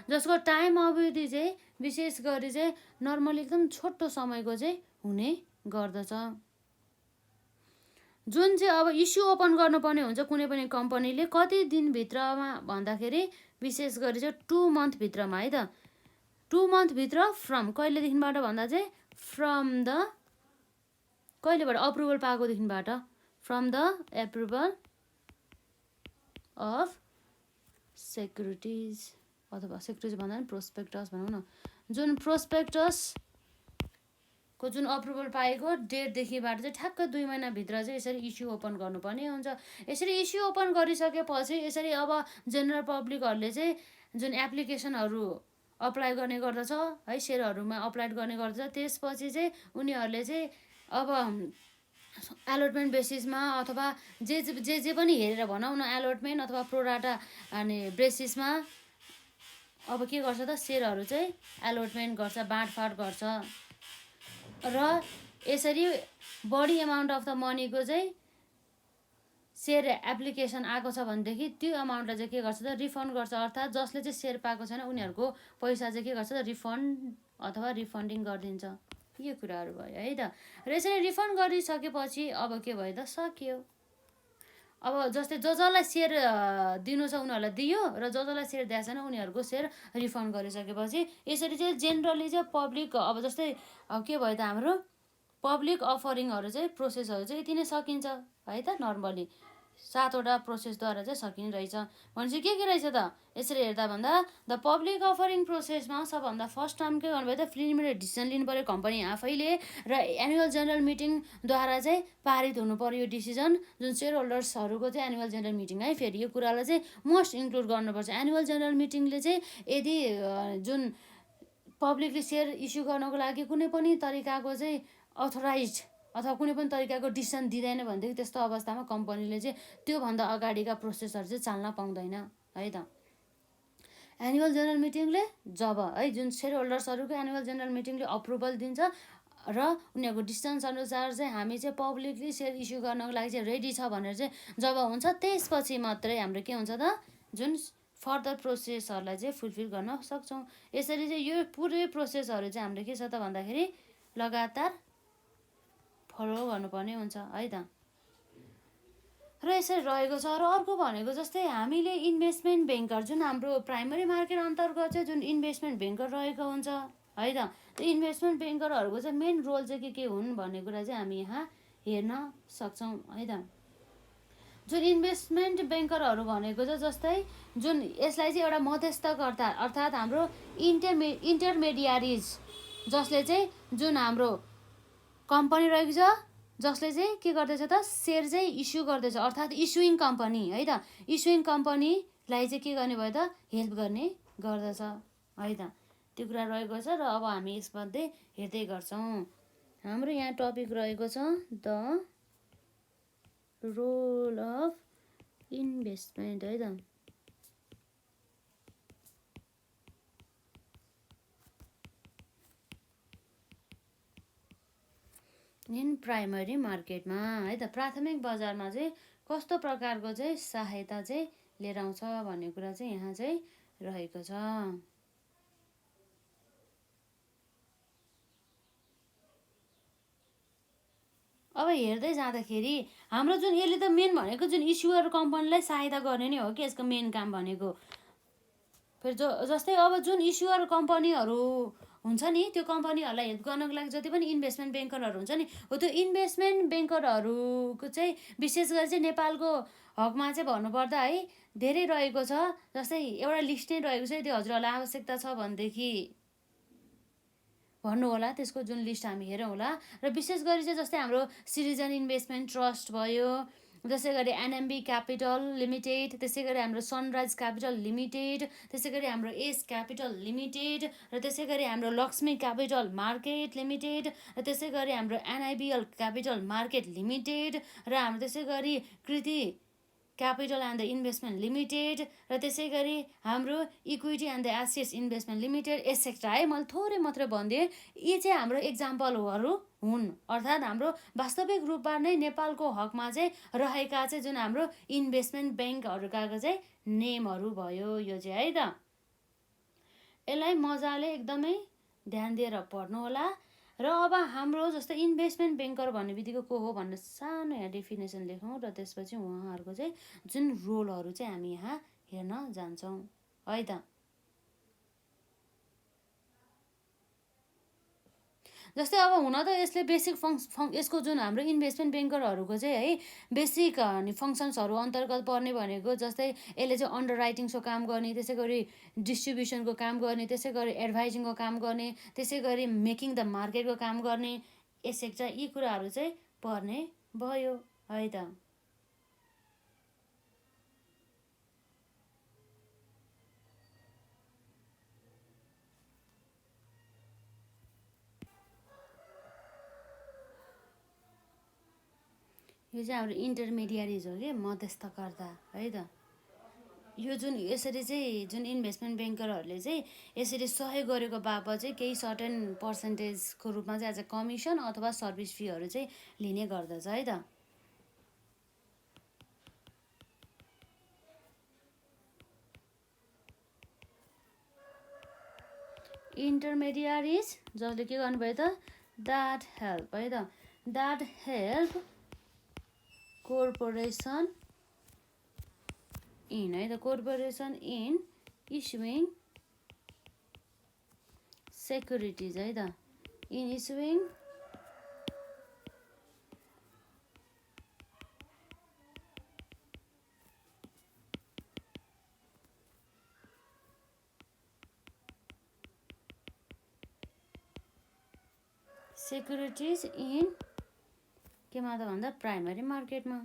जसको टाइम अवधि चाहिँ विशेष गरी चाहिँ नर्मली एकदम छोटो समयको चाहिँ हुने गर्दछ। जुन चाहिँ अब इस्यु ओपन गर्नुपर्ने हुन्छ कुनै पनि कम्पनीले कति दिनभित्रमा भन्दाखेरि विशेष गरी चाहिँ 2 मन्थभित्रमा है त। 2 मन्थभित्र फ्रम कहिलेदेखिबाट भन्दा चाहिँ फ्रम द कहिलेबाट अप्रुभल पाएकोदेखिबाट, from the approval of securities अथवा सेक्युरिटिज भन्दा पनि प्रोस्पेक्टस भनौँ न, जुन प्रोस्पेक्टस को जुन अप्रुभल पाएको डेटदेखिबाट चाहिँ ठ्याक्क 2 महिनाभित्र चाहिँ यसरी इस्यु ओपन गर्नुपर्ने हुन्छ। यसरी इस्यु ओपन गरिसकेपछि यसरी अब जेनरल पब्लिकहरूले चाहिँ जुन एप्लिकेसनहरू अप्लाई गर्ने गर्दछ है, सेयरहरूमा अप्लाई गर्ने गर्दछ, त्यसपछि चाहिँ उनीहरूले चाहिँ अब एलोटमेन्ट बेसिसमा अथवा जे पनि हेरेर भनौँ न, एलोटमेन्ट अथवा प्रोराटा अनि बेसिसमा अब के गर्छ त, सेयरहरू चाहिँ एलोटमेन्ट गर्छ, बाँडफाँड गर्छ। र यसरी बढी एमाउन्ट अफ द मनीको चाहिँ सेयर एप्लिकेसन आएको छ भनेदेखि त्यो अमाउन्टलाई चाहिँ के गर्छ त, रिफन्ड गर्छ। अर्थात् जसले चाहिँ सेयर पाएको छैन उनीहरूको पैसा चाहिँ के गर्छ त, रिफन्ड अथवा रिफन्डिङ गरिदिन्छ। यो कुराहरू भयो है त। र यसरी रिफन्ड गरिसकेपछि अब के भयो त, सक्यो। अब जस्तै जसलाई सेयर दिनु छ उनीहरूलाई दियो, र जसलाई सेयर दिएको छैन उनीहरूको सेयर रिफन्ड गरिसकेपछि यसरी चाहिँ जेनरली चाहिँ पब्लिक अब जस्तै के भयो त, हाम्रो पब्लिक अफरिङहरू चाहिँ प्रोसेसहरू चाहिँ यति नै सकिन्छ है त। नर्मली 7वटा प्रोसेसद्वारा चाहिँ सकिने रहेछ। भनेपछि के रहेछ त, यसरी हेर्दा भन्दा द पब्लिक अफरिङ प्रोसेसमा सबभन्दा फर्स्ट टाइम के गर्नुभयो त, प्रिलिमिनरी डिसिसन लिनु पऱ्यो कम्पनी आफैले, र एनुअल जेनरल मिटिङद्वारा चाहिँ पारित हुनु पर्यो डिसिजन, जुन सेयर होल्डर्सहरूको चाहिँ एनुअल जेनरल मिटिङ है। फेरि यो कुरालाई चाहिँ मस्ट इन्क्लुड गर्नुपर्छ। एनुअल जेनरल मिटिङले चाहिँ यदि जुन पब्लिकले सेयर इस्यु गर्नको लागि कुनै पनि तरिकाको चाहिँ अथोराइज अथवा कुनै पनि तरिकाको डिसिसन दिँदैन भनेदेखि त्यस्तो अवस्थामा कम्पनीले चाहिँ त्योभन्दा अगाडिका प्रोसेसहरू चाहिँ चाल्न पाउँदैन है त। एनुअल जेनरल मिटिङले जब है जुन सेयर होल्डर्सहरूको एनुअल जेनरल मिटिङले अप्रुभल दिन्छ र उनीहरूको डिसिजन्स अनुसार चाहिँ हामी चाहिँ पब्लिकली सेयर इस्यु गर्नको लागि चाहिँ रेडी छ भनेर चाहिँ जब हुन्छ, त्यसपछि मात्रै हाम्रो के हुन्छ त, जुन फर्दर प्रोसेसहरूलाई चाहिँ फुलफिल गर्न सक्छौँ। यसरी चाहिँ यो पुरै प्रोसेसहरू चाहिँ हाम्रो के छ त भन्दाखेरि लगातार फलो गर्नुपर्ने हुन्छ है त। र यसरी रहेको छ। र अर्को भनेको जस्तै हामीले इन्भेस्टमेन्ट ब्याङ्कर जुन हाम्रो प्राइमरी मार्केट अन्तर्गत चाहिँ जुन इन्भेस्टमेन्ट ब्याङ्कर रहेको हुन्छ है त, त्यो इन्भेस्टमेन्ट ब्याङ्करहरूको चाहिँ मेन रोल चाहिँ के हुन् भन्ने कुरा चाहिँ हामी यहाँ हेर्न सक्छौँ है त। जुन इन्भेस्टमेन्ट ब्याङ्करहरू भनेको चाहिँ जस्तै जुन यसलाई चाहिँ एउटा मध्यस्थकर्ता अर्थात् हाम्रो इन्टरमेडियारिज, जसले चाहिँ जुन हाम्रो कम्पनी रहेको छ जसले चाहिँ के गर्दैछ त, सेयर चाहिँ इस्यु गर्दैछ, अर्थात् इस्युइङ कम्पनी है त। इस्युइङ कम्पनीलाई चाहिँ के गर्ने भयो त, हेल्प गर्ने गर्दछ है त। त्यो कुरा रहेको छ। र अब हामी यसमध्ये हेर्दै गर्छौँ। हाम्रो यहाँ टपिक रहेको छ द रोल अफ इन्भेस्टमेन्ट है त। इन प्राइमरी मार्केटमा है त, प्राथमिक बजारमा चाहिँ कस्तो प्रकारको चाहिँ सहायता चाहिँ लिएर आउँछ भन्ने कुरा चाहिँ यहाँ चाहिँ रहेको छ। अब हेर्दै जाँदाखेरि हाम्रो जुन यसले त मेन भनेको जुन इस्युअर कम्पनीलाई सहायता गर्ने नै हो कि यसको मेन काम भनेको। फेरि जस्तै अब जुन इस्युअर कम्पनीहरू हुन्छ नि त्यो कम्पनीहरूलाई हेल्प गर्नको लागि जति पनि इन्भेस्टमेन्ट ब्याङ्करहरू हुन्छ नि हो त्यो इन्भेस्टमेन्ट ब्याङ्करहरूको चाहिँ विशेष गरी चाहिँ नेपालको हकमा चाहिँ भन्नुपर्दा है धेरै रहेको छ। जस्तै एउटा लिस्ट नै रहेको छ, त्यो हजुरहरूलाई आवश्यकता छ भनेदेखि भन्नु होला, त्यसको जुन लिस्ट हामी हेरौँ होला। र विशेष गरी चाहिँ जस्तै हाम्रो सिटिजन इन्भेस्टमेन्ट ट्रस्ट भयो, त्यसै गरी एनएमबी क्यापिटल लिमिटेड, त्यसै गरी हाम्रो सनराइज क्यापिटल लिमिटेड, त्यसै गरी हाम्रो एस क्यापिटल लिमिटेड, र त्यसै गरी हाम्रो लक्ष्मी क्यापिटल मार्केट लिमिटेड, र त्यसै गरी हाम्रो एनआइबिएल क्यापिटल मार्केट लिमिटेड, र हाम्रो त्यसै गरी कृति capital and the investment limited, र त्यसै गरी हाम्रो equity and the assets investment limited et cetera है। मैले थोरै मात्रै भनिदिएँ। यी चाहिँ हाम्रो इक्जाम्पलहरू हुन्, अर्थात् हाम्रो वास्तविक रूपमा नै नेपालको हकमा चाहिँ रहेका चाहिँ जुन हाम्रो इन्भेस्टमेन्ट ब्याङ्कहरूका चाहिँ नेमहरू भयो यो चाहिँ है त। यसलाई मजाले एकदमै ध्यान दिएर पढ्नु होला। र अब हाम्रो जस्तै इन्भेस्टमेन्ट ब्याङ्कर भन्ने बित्तिकै को हो भन्ने सानो यहाँ डेफिनेसन लेखौँ र त्यसपछि उहाँहरूको चाहिँ जुन रोलहरू चाहिँ हामी यहाँ हेर्न जान्छौँ है त। जस्तै अब हुन त यसले बेसिक यसको जुन हाम्रो इन्भेस्टमेन्ट ब्याङ्करहरूको चाहिँ है बेसिक फङ्सन्सहरू अन्तर्गत पर्ने भनेको जस्तै यसले चाहिँ अन्डर राइटिङ्सको काम गर्ने, त्यसै गरी डिस्ट्रिब्युसनको काम गर्ने, त्यसै गरी एडभाइजिङको काम गर्ने, त्यसै गरी मेकिङ द मार्केटको काम गर्ने, एसेक्ट्रा यी कुराहरू चाहिँ पर्ने भयो है त। यो चाहिँ हाम्रो इन्टरमिडिएरिज हो कि मध्यस्थकर्ता है त। यो जुन यसरी चाहिँ जुन इन्भेस्टमेन्ट ब्याङ्करहरूले चाहिँ यसरी सहयोग गरेको बापत चाहिँ केही सर्टेन पर्सेन्टेजको रूपमा चाहिँ आज कमिसन अथवा सर्भिस फीहरू चाहिँ लिने गर्दछ है त। इन्टरमिडिएरिज जसले के गर्नुभयो त द्याट हेल्प है त, द्याट हेल्प corporation in है त, corporation in issuing securities है त, in issuing securities in केमा त भन्दा प्राइमरी मार्केटमा,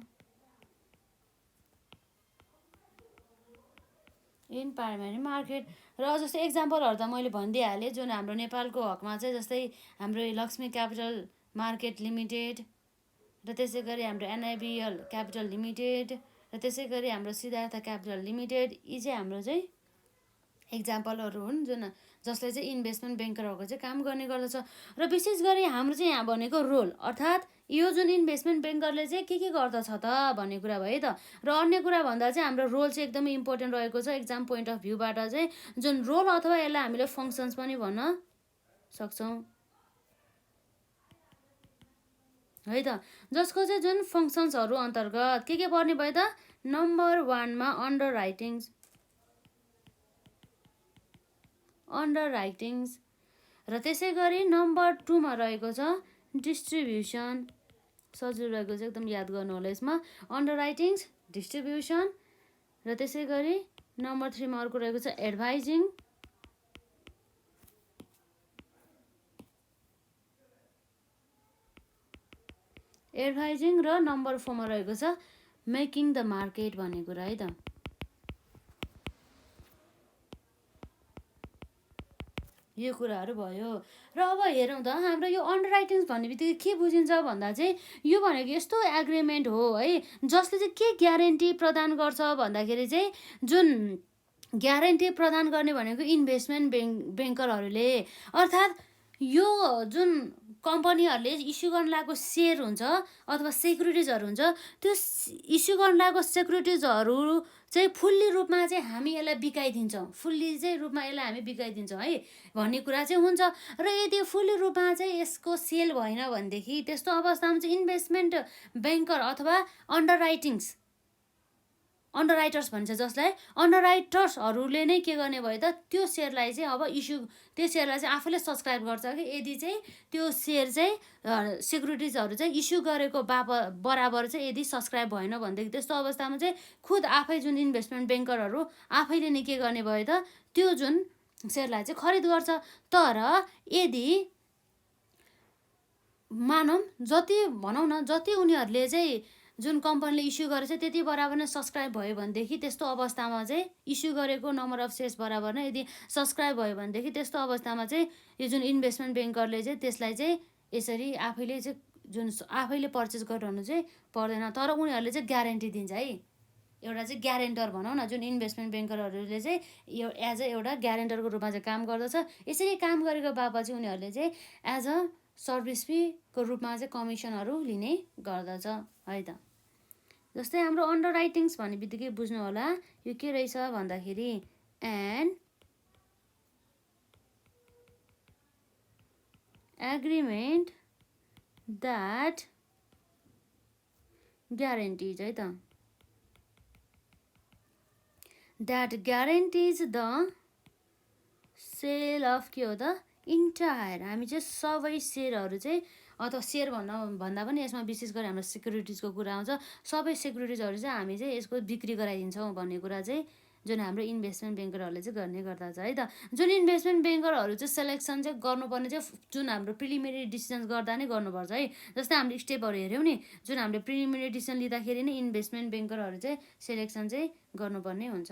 इन प्राइमरी मार्केट। र जस्तै एक्जाम्पलहरू त मैले भनिदिइहालेँ जुन हाम्रो नेपालको हकमा चाहिँ जस्तै हाम्रो लक्ष्मी क्यापिटल मार्केट लिमिटेड, र त्यसै गरी हाम्रो एनआइबिएल क्यापिटल लिमिटेड, र त्यसै गरी हाम्रो सिद्धार्थ क्यापिटल लिमिटेड, यी चाहिँ हाम्रो चाहिँ एक्जाम्पलहरू हुन् जुन जसले चाहिँ इन्भेस्टमेन्ट ब्याङ्करहरूको चाहिँ काम गर्ने गर्दछ। र विशेष गरी हाम्रो चाहिँ यहाँ भनेको रोल, अर्थात् यो जुन इन्भेस्टमेन्ट ब्याङ्करले चाहिँ के गर्दछ त भन्ने कुरा भयो त। र अन्य कुरा भन्दा चाहिँ हाम्रो रोल चाहिँ एकदमै इम्पोर्टेन्ट रहेको छ एक्जाम पोइन्ट अफ भ्यूबाट चाहिँ। जुन रोल अथवा यसलाई हामीले फङ्सन्स पनि भन्न सक्छौँ है त, जसको चाहिँ जुन फङ्सन्सहरू अन्तर्गत के पर्ने भयो त। नम्बर 1मा अन्डर राइटिङ्स, र त्यसै गरी नम्बर 2मा रहेको छ डिस्ट्रिब्युसन। सजिलो रहेको चाहिँ एकदम याद गर्नु होला यसमा, अन्डर राइटिङ्स, डिस्ट्रिब्युसन, र त्यसै गरी नम्बर 3मा अर्को रहेको छ एडभाइजिङ, र नम्बर 4मा रहेको छ मेकिङ द मार्केट भन्ने कुरा है त। यो कुराहरू भयो। र अब हेरौँ त हाम्रो यो अन्डर राइटिङ्स भन्ने बित्तिकै के बुझिन्छ भन्दा चाहिँ यो भनेको यस्तो एग्रिमेन्ट हो है जसले चाहिँ के ग्यारेन्टी प्रदान गर्छ भन्दाखेरि चाहिँ जुन ग्यारेन्टी प्रदान गर्ने भनेको इन्भेस्टमेन्ट ब्याङ्करहरूले, अर्थात् यो जुन कम्पनीहरूले इस्यु गर्न लागेको सेयर हुन्छ अथवा सेक्युरिटिजहरू हुन्छ, त्यो इस्यु गर्न लागेको सेक्युरिटिजहरू चाहिँ फुल्ली रूपमा चाहिँ हामी यसलाई बिकाइदिन्छौँ, फुल्ली चाहिँ रूपमा यसलाई हामी बिकाइदिन्छौँ है भन्ने कुरा चाहिँ हुन्छ। र यदि फुल्ली रूपमा चाहिँ यसको सेल भएन भनेदेखि त्यस्तो अवस्थामा चाहिँ इन्भेस्टमेन्ट ब्याङ्कर अथवा अन्डरराइटर्स भन्छ, जसलाई अन्डरराइटर्सहरूले नै के गर्ने भयो त त्यो सेयरलाई चाहिँ अब त्यो सेयरलाई चाहिँ आफूले सब्सक्राइब गर्छ कि यदि चाहिँ त्यो सेयर चाहिँ सेक्युरिटिजहरू चाहिँ इस्यु गरेको बराबर चाहिँ यदि सब्सक्राइब भएन भनेदेखि त्यस्तो अवस्थामा चाहिँ खुद आफै जुन इन्भेस्टमेन्ट ब्याङ्करहरू आफैले नै के गर्ने भयो त त्यो जुन सेयरलाई चाहिँ खरिद गर्छ। तर यदि मानौँ जति उनीहरूले चाहिँ जुन कम्पनीले इस्यु गरेछ त्यति बराबर नै सब्सक्राइब भयो भनेदेखि त्यस्तो अवस्थामा चाहिँ इस्यु गरेको नम्बर अफ सेयर्स बराबर नै यदि सब्सक्राइब भयो भनेदेखि त्यस्तो अवस्थामा चाहिँ यो जुन इन्भेस्टमेन्ट ब्याङ्करले चाहिँ त्यसलाई चाहिँ यसरी आफैले चाहिँ जुन आफैले पर्चेस गरिरहनु चाहिँ पर्दैन। तर उनीहरूले चाहिँ ग्यारेन्टी दिन्छ है, एउटा चाहिँ ग्यारेन्टर भनौँ न, जुन इन्भेस्टमेन्ट ब्याङ्करहरूले चाहिँ यो एज अ एउटा ग्यारेन्टरको रूपमा चाहिँ काम गर्दछ। यसरी काम गरेको बापत चाहिँ उनीहरूले चाहिँ एज अ सर्भिस फीको रूपमा चाहिँ कमिसनहरू लिने गर्दछ है त। जस्तै हाम्रो अन्डर राइटिङ्स भन्ने बित्तिकै बुझ्नु होला यो के रहेछ भन्दाखेरि एन एग्रिमेन्ट द्याट ग्यारेन्टिज है त, द्याट ग्यारेन्टिज द सेल अफ के हो त इन्टायर, हामी चाहिँ सबै सेयरहरू चाहिँ अथवा सेयर भन्दा पनि यसमा विशेष गरी हाम्रो सेक्युरिटिजको कुरा आउँछ। सबै सेक्युरिटिजहरू चाहिँ हामी चाहिँ यसको बिक्री गराइदिन्छौँ भन्ने कुरा चाहिँ जुन हाम्रो इन्भेस्टमेन्ट ब्याङ्करहरूले चाहिँ गर्ने गर्दछ है त। जुन इन्भेस्टमेन्ट ब्याङ्करहरू चाहिँ सेलेक्सन चाहिँ गर्नुपर्ने चाहिँ जुन हाम्रो प्रिलिमिनरी डिसिजन गर्दा नै गर्नुपर्छ है। जस्तै हामीले स्टेपहरू हेऱ्यौँ नि, जुन हामीले प्रिलिमिनरी डिसिजन लिँदाखेरि नै इन्भेस्टमेन्ट ब्याङ्करहरू चाहिँ सेलेक्सन चाहिँ गर्नुपर्ने हुन्छ।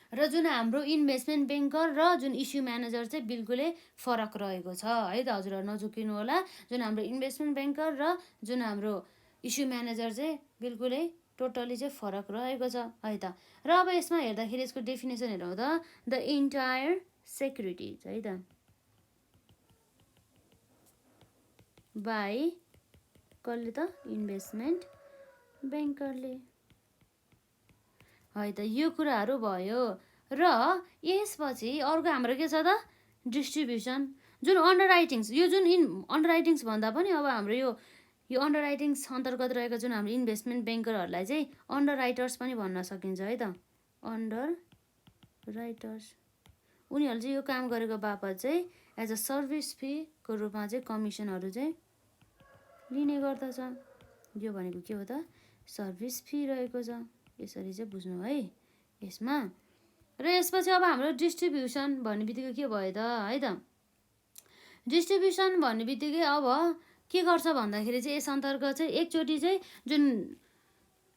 र जुन हाम्रो इन्भेस्टमेन्ट ब्याङ्कर र जुन इस्यु म्यानेजर चाहिँ बिल्कुलै फरक रहेको छ है त, हजुरहरू नझुकिनु होला। जुन हाम्रो इन्भेस्टमेन्ट ब्याङ्कर र जुन हाम्रो इस्यु म्यानेजर चाहिँ बिल्कुलै टोटली चाहिँ फरक रहेको छ है त। र अब यसमा हेर्दाखेरि यसको डेफिनेसन हेरौँ त, द इन्टायर सेक्युरिटिज है त बाई कसले त इन्भेस्टमेन्ट ब्याङ्करले है त, यो कुराहरू भयो। र यसपछि अर्को हाम्रो के छ त डिस्ट्रिब्युसन, जुन अन्डर राइटिङ्स, यो जुन अन्डर राइटिङ्स भन्दा पनि अब हाम्रो यो अन्डर राइटिङ्स अन्तर्गत रहेको जुन हाम्रो इन्भेस्टमेन्ट ब्याङ्करहरूलाई चाहिँ अन्डर राइटर्स पनि भन्न सकिन्छ है त, अन्डर राइटर्स। उनीहरूले चाहिँ यो काम गरेको बापत चाहिँ एज अ सर्भिस फीको रूपमा चाहिँ कमिसनहरू चाहिँ लिने गर्दछ। यो भनेको के हो त सर्भिस फी रहेको छ, यसरी चाहिँ बुझ्नु है यसमा। र यसपछि अब हाम्रो डिस्ट्रिब्युसन भन्ने बित्तिकै के भयो त है त, डिस्ट्रिब्युसन भन्ने बित्तिकै अब के गर्छ भन्दाखेरि चाहिँ यस अन्तर्गत चाहिँ एकचोटि चाहिँ जुन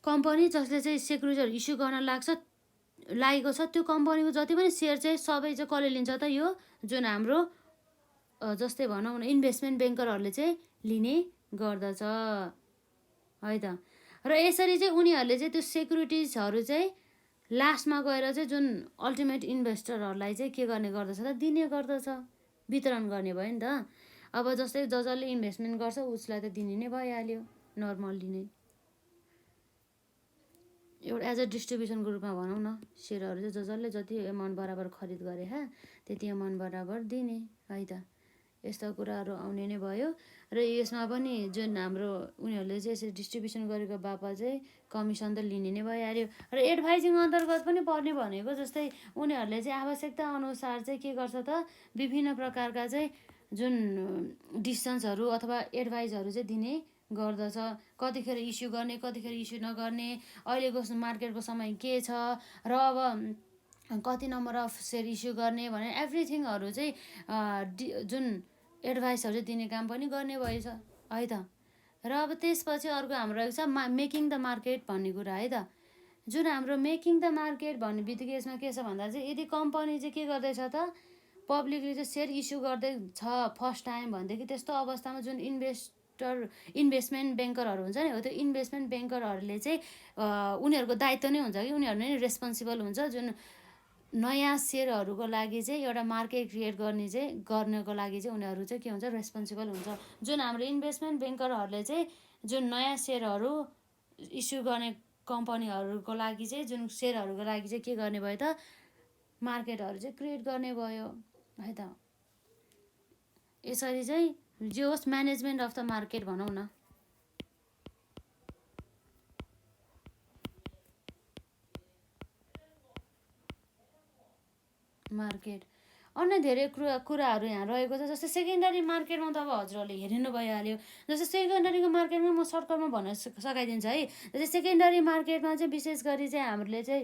कम्पनी जसले चाहिँ सेक्युरिटीहरू इस्यु गर्न लागेको छ त्यो कम्पनीको जति पनि सेयर चाहिँ सबै चाहिँ कसले लिन्छ त, यो जुन हाम्रो जस्तै भनौँ न इन्भेस्टमेन्ट ब्याङ्करहरूले चाहिँ लिने गर्दछ है त। र यसरी चाहिँ उनीहरूले चाहिँ त्यो सेक्युरिटिजहरू चाहिँ लास्टमा गएर चाहिँ जुन अल्टिमेट इन्भेस्टरहरूलाई चाहिँ के गर्ने गर्दछ त दिने गर्दछ, वितरण गर्ने भयो नि त। अब जस्तै जसले इन्भेस्टमेन्ट गर्छ उसलाई त दिने नै भइहाल्यो नर्मल्ली नै, एउटा एज अ डिस्ट्रिब्युसनको रूपमा भनौँ न, सेयरहरू चाहिँ जसले जति एमाउन्ट बराबर खरिद गरे त्यति एमाउन्ट बराबर दिने है त। यस्ता कुराहरू आउने नै भयो। र यसमा पनि जुन हाम्रो उनीहरूले चाहिँ यसरी डिस्ट्रिब्युसन गरेको बापत चाहिँ कमिसन त लिने नै भइहाल्यो। र एडभाइजिङ अन्तर्गत पनि पर्ने भनेको जस्तै उनीहरूले चाहिँ आवश्यकता अनुसार चाहिँ के गर्छ त विभिन्न प्रकारका चाहिँ जुन डिसिसन्सहरू अथवा एडभाइसहरू चाहिँ दिने गर्दछ, कतिखेर इस्यु गर्ने कतिखेर इस्यु नगर्ने, अहिलेको मार्केटको समय के छ, र अब कति नम्बर अफ सेयर इस्यु गर्ने भने एभ्रिथिङहरू चाहिँ जुन एडभाइसहरू चाहिँ दिने काम पनि गर्ने भएछ है त। र अब त्यसपछि अर्को हाम्रो रहेको छ मेकिङ द मार्केट भन्ने कुरा है त। जुन हाम्रो मेकिङ द मार्केट भन्ने बित्तिकै यसमा के छ भन्दा चाहिँ यदि कम्पनी चाहिँ के गर्दैछ त पब्लिकले चाहिँ सेयर इस्यु गर्दैछ फर्स्ट टाइम भनेदेखि त्यस्तो अवस्थामा जुन इन्भेस्टमेन्ट ब्याङ्करहरू हुन्छ नि, हो त्यो इन्भेस्टमेन्ट ब्याङ्करहरूले चाहिँ उनीहरूको दायित्व नै हुन्छ कि उनीहरू नै रेस्पोन्सिबल हुन्छ जुन नयाँ सेयरहरूको लागि चाहिँ एउटा मार्केट क्रिएट गर्नको लागि चाहिँ उनीहरू चाहिँ के हुन्छ, रेस्पोन्सिबल हुन्छ। जुन हाम्रो इन्भेस्टमेन्ट ब्याङ्करहरूले चाहिँ जुन नयाँ सेयरहरू इस्यु गर्ने कम्पनीहरूको लागि चाहिँ, जुन सेयरहरूको लागि चाहिँ के गर्ने भयो त, मार्केटहरू चाहिँ क्रिएट गर्ने भयो है त। यसरी चाहिँ जे होस् म्यानेजमेन्ट अफ द मार्केट भनौँ न। मार्केट अन्य धेरै कुराहरू यहाँ रहेको छ। जस्तै सेकेन्डरी मार्केटमा त अब हजुरहरूले हेरिनु भइहाल्यो। जस्तै सेकेन्डरीको मार्केटमा म सर्कलमा भन्न सकाइदिन्छु है। जस्तै सेकेन्डरी मार्केटमा चाहिँ विशेष गरी चाहिँ हामीले चाहिँ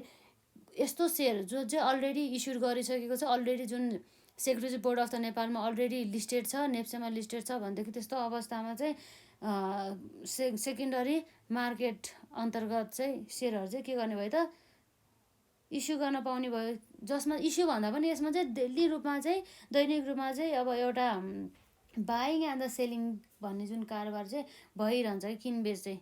यस्तो सेयर जो चाहिँ अलरेडी इस्यु गरिसकेको छ, अलरेडी जुन सेक्युरिटी बोर्ड अफ द नेपालमा अलरेडी लिस्टेड छ, नेप्सेमा लिस्टेड छ भनेदेखि त्यस्तो अवस्थामा चाहिँ सेकेन्डरी मार्केट अन्तर्गत चाहिँ सेयरहरू चाहिँ के गर्ने भयो त, इस्यु गर्न पाउने भयो। जसमा इस्यु भन्दा पनि यसमा चाहिँ डेली रूपमा चाहिँ, दैनिक रूपमा चाहिँ अब एउटा बाइङ एन्ड द सेलिङ भन्ने जुन कारोबार चाहिँ भइरहन्छ कि किनबेच चाहिँ,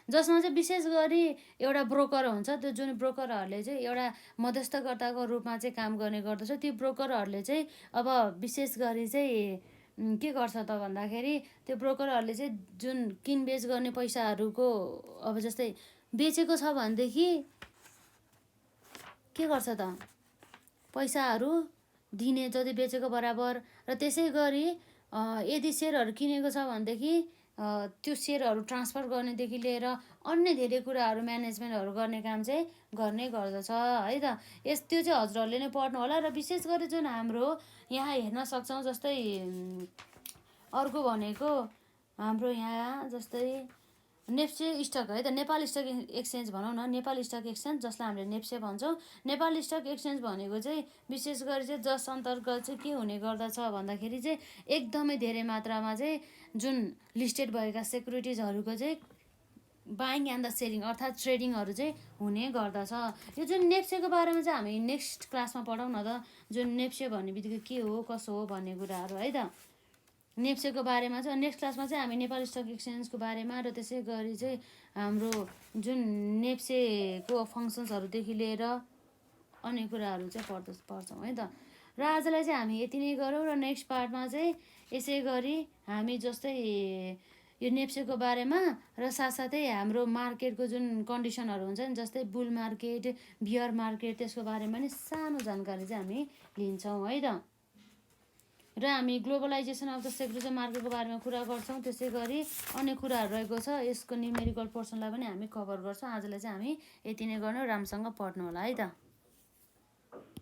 जसमा चाहिँ विशेष गरी एउटा ब्रोकर हुन्छ। त्यो जुन ब्रोकरहरूले चाहिँ एउटा मध्यस्थकर्ताको रूपमा चाहिँ काम गर्ने गर्दछ। त्यो ब्रोकरहरूले चाहिँ अब विशेष गरी चाहिँ के गर्छ त भन्दाखेरि, त्यो ब्रोकरहरूले चाहिँ जुन किनबेच गर्ने पैसाहरूको, अब जस्तै बेचेको छ भनेदेखि के गर्छ त, पैसाहरू दिने जति बेचेको बराबर। र त्यसै गरी यदि सेयरहरू किनेको छ भनेदेखि त्यो सेयरहरू ट्रान्सफर गर्नेदेखि लिएर अन्य धेरै कुराहरू म्यानेजमेन्टहरू गर्ने काम चाहिँ गर्ने गर्दछ है त। त्यो चाहिँ हजुरहरूले नै पढ्नु होला। र विशेष गरी जुन हाम्रो यहाँ हेर्न सक्छौँ, जस्तै अर्को भनेको हाम्रो यहाँ जस्तै नेप्से स्टक है त, नेपाल स्टक एक्सचेन्ज भनौँ न, नेपाल स्टक एक्सचेन्ज जसलाई हामीले नेप्से भन्छौँ। नेपाल स्टक एक्सचेन्ज भनेको चाहिँ विशेष गरी चाहिँ जस अन्तर्गत चाहिँ के हुने गर्दछ भन्दाखेरि चाहिँ एकदमै धेरै मात्रामा चाहिँ जुन लिस्टेड भएका सेक्युरिटिजहरूको चाहिँ बाइङ एन्ड द सेलिङ अर्थात् ट्रेडिङहरू चाहिँ हुने गर्दछ। यो जुन नेप्सेको बारेमा चाहिँ हामी नेक्स्ट क्लासमा पढौँ न त। जुन नेप्से भन्ने बित्तिकै के हो कसो हो भन्ने कुराहरू है त। नेप्सेको बारेमा चाहिँ नेक्स्ट क्लासमा चाहिँ हामी नेपाल स्टक एक्सचेन्जको बारेमा र त्यसै गरी चाहिँ हाम्रो जुन नेप्सेको फङ्सन्सहरूदेखि लिएर अन्य कुराहरू चाहिँ पढ्छौँ है त। र आजलाई चाहिँ हामी यति नै गरौँ। र नेक्स्ट पार्टमा चाहिँ यसै गरी हामी जस्तै यो नेप्सेको बारेमा र साथसाथै हाम्रो मार्केटको जुन कन्डिसनहरू हुन्छ नि, जस्तै बुल मार्केट, बियर मार्केट, त्यसको बारेमा नि सानो जानकारी चाहिँ हामी लिन्छौँ है त। र हामी ग्लोबलाइजेसन अफ द सेक्युरिटी मार्केटको बारेमा कुरा गर्छौँ। त्यसै गरी अन्य कुराहरू रहेको छ, यसको न्युमेरिकल पोर्सनलाई पनि हामी कभर गर्छौँ। आजलाई चाहिँ हामी यति नै गर्नु, राम्रोसँग पढ्नु होला है त।